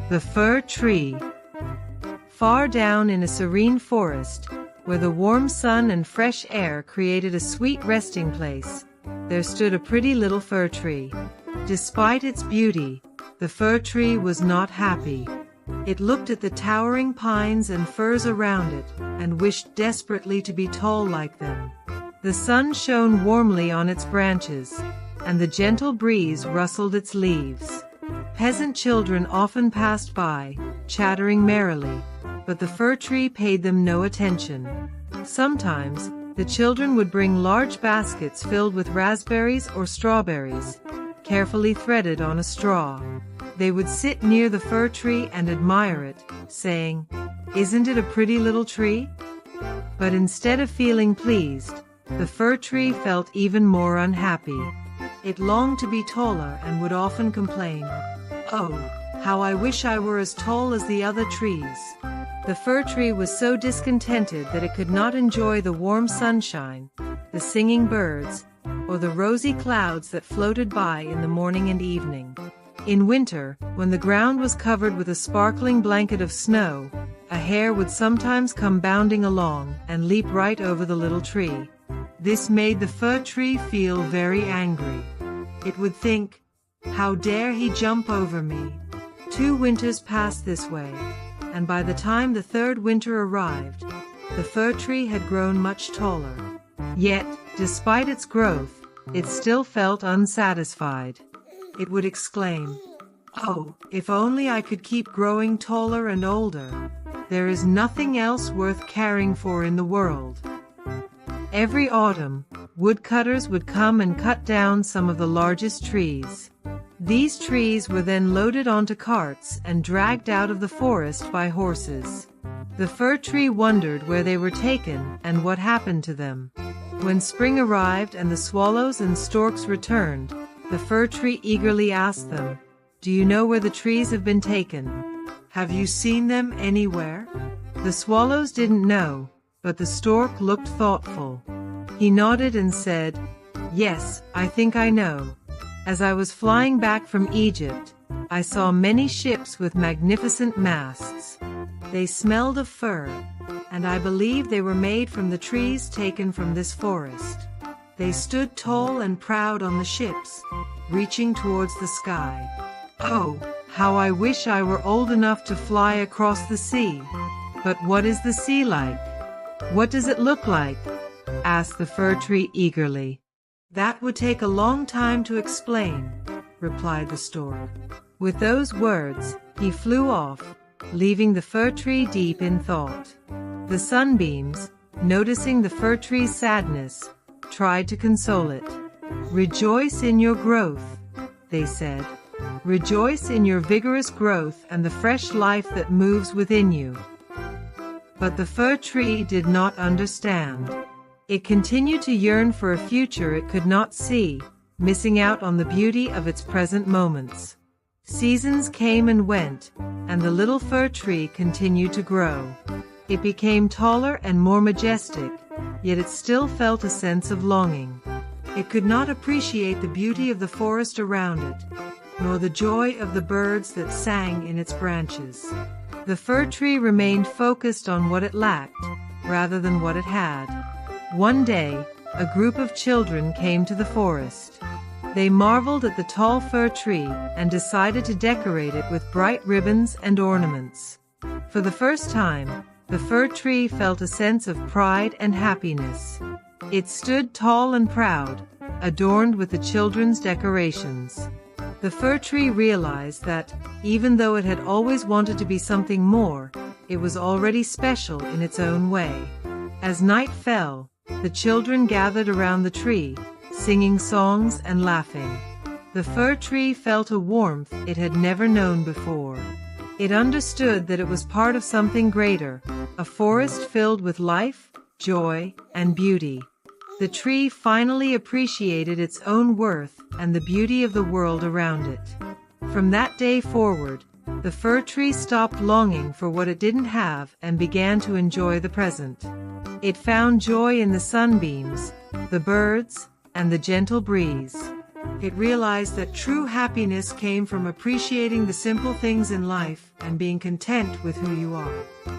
The Fir Tree. Far down in a serene forest, where the warm sun and fresh air created a sweet resting place, there stood a pretty little fir tree. Despite its beauty, the fir tree was not happy. It looked at the towering pines and firs around it, and wished desperately to be tall like them. The sun shone warmly on its branches, and the gentle breeze rustled its leaves. Peasant children often passed by, chattering merrily, but the fir tree paid them no attention. Sometimes, the children would bring large baskets filled with raspberries or strawberries, carefully threaded on a straw. They would sit near the fir tree and admire it, saying, "Isn't it a pretty little tree?" But instead of feeling pleased, the fir tree felt even more unhappy. It longed to be taller and would often complain, "Oh, how I wish I were as tall as the other trees." The fir tree was so discontented that it could not enjoy the warm sunshine, the singing birds, or the rosy clouds that floated by in the morning and evening. In winter, when the ground was covered with a sparkling blanket of snow, a hare would sometimes come bounding along and leap right over the little tree. This made the fir tree feel very angry. It would think, "How dare he jump over me?" 2 winters passed this way, and by the time the 3rd winter arrived, the fir tree had grown much taller. Yet, despite its growth, it still felt unsatisfied. It would exclaim, "Oh, if only I could keep growing taller and older. There is nothing else worth caring for in the world." Every autumn, woodcutters would come and cut down some of the largest trees. These trees were then loaded onto carts and dragged out of the forest by horses. The fir tree wondered where they were taken and what happened to them. When spring arrived and the swallows and storks returned, the fir tree eagerly asked them, "Do you know where the trees have been taken? Have you seen them anywhere?" The swallows didn't know, but the stork looked thoughtful. He nodded and said, "Yes, I think I know. As I was flying back from Egypt, I saw many ships with magnificent masts. They smelled of fir, and I believe they were made from the trees taken from this forest. They stood tall and proud on the ships, reaching towards the sky. Oh, how I wish I were old enough to fly across the sea. But what is the sea like? What does it look like?" asked the fir tree eagerly. "That would take a long time to explain," replied the stork. With those words, he flew off, leaving the fir tree deep in thought. The sunbeams, noticing the fir tree's sadness, tried to console it. "Rejoice in your growth," they said. "Rejoice in your vigorous growth and the fresh life that moves within you." But the fir tree did not understand. It continued to yearn for a future it could not see, missing out on the beauty of its present moments. Seasons came and went, and the little fir tree continued to grow. It became taller and more majestic, yet it still felt a sense of longing. It could not appreciate the beauty of the forest around it, nor the joy of the birds that sang in its branches. The fir tree remained focused on what it lacked, rather than what it had. One day, a group of children came to the forest. They marveled at the tall fir tree and decided to decorate it with bright ribbons and ornaments. For the first time, the fir tree felt a sense of pride and happiness. It stood tall and proud, adorned with the children's decorations. The fir tree realized that, even though it had always wanted to be something more, it was already special in its own way. As night fell, the children gathered around the tree, singing songs and laughing. The fir tree felt a warmth it had never known before. It understood that it was part of something greater, a forest filled with life, joy, and beauty. The tree finally appreciated its own worth and the beauty of the world around it. From that day forward, the fir tree stopped longing for what it didn't have and began to enjoy the present. It found joy in the sunbeams, the birds, and the gentle breeze. It realized that true happiness came from appreciating the simple things in life and being content with who you are.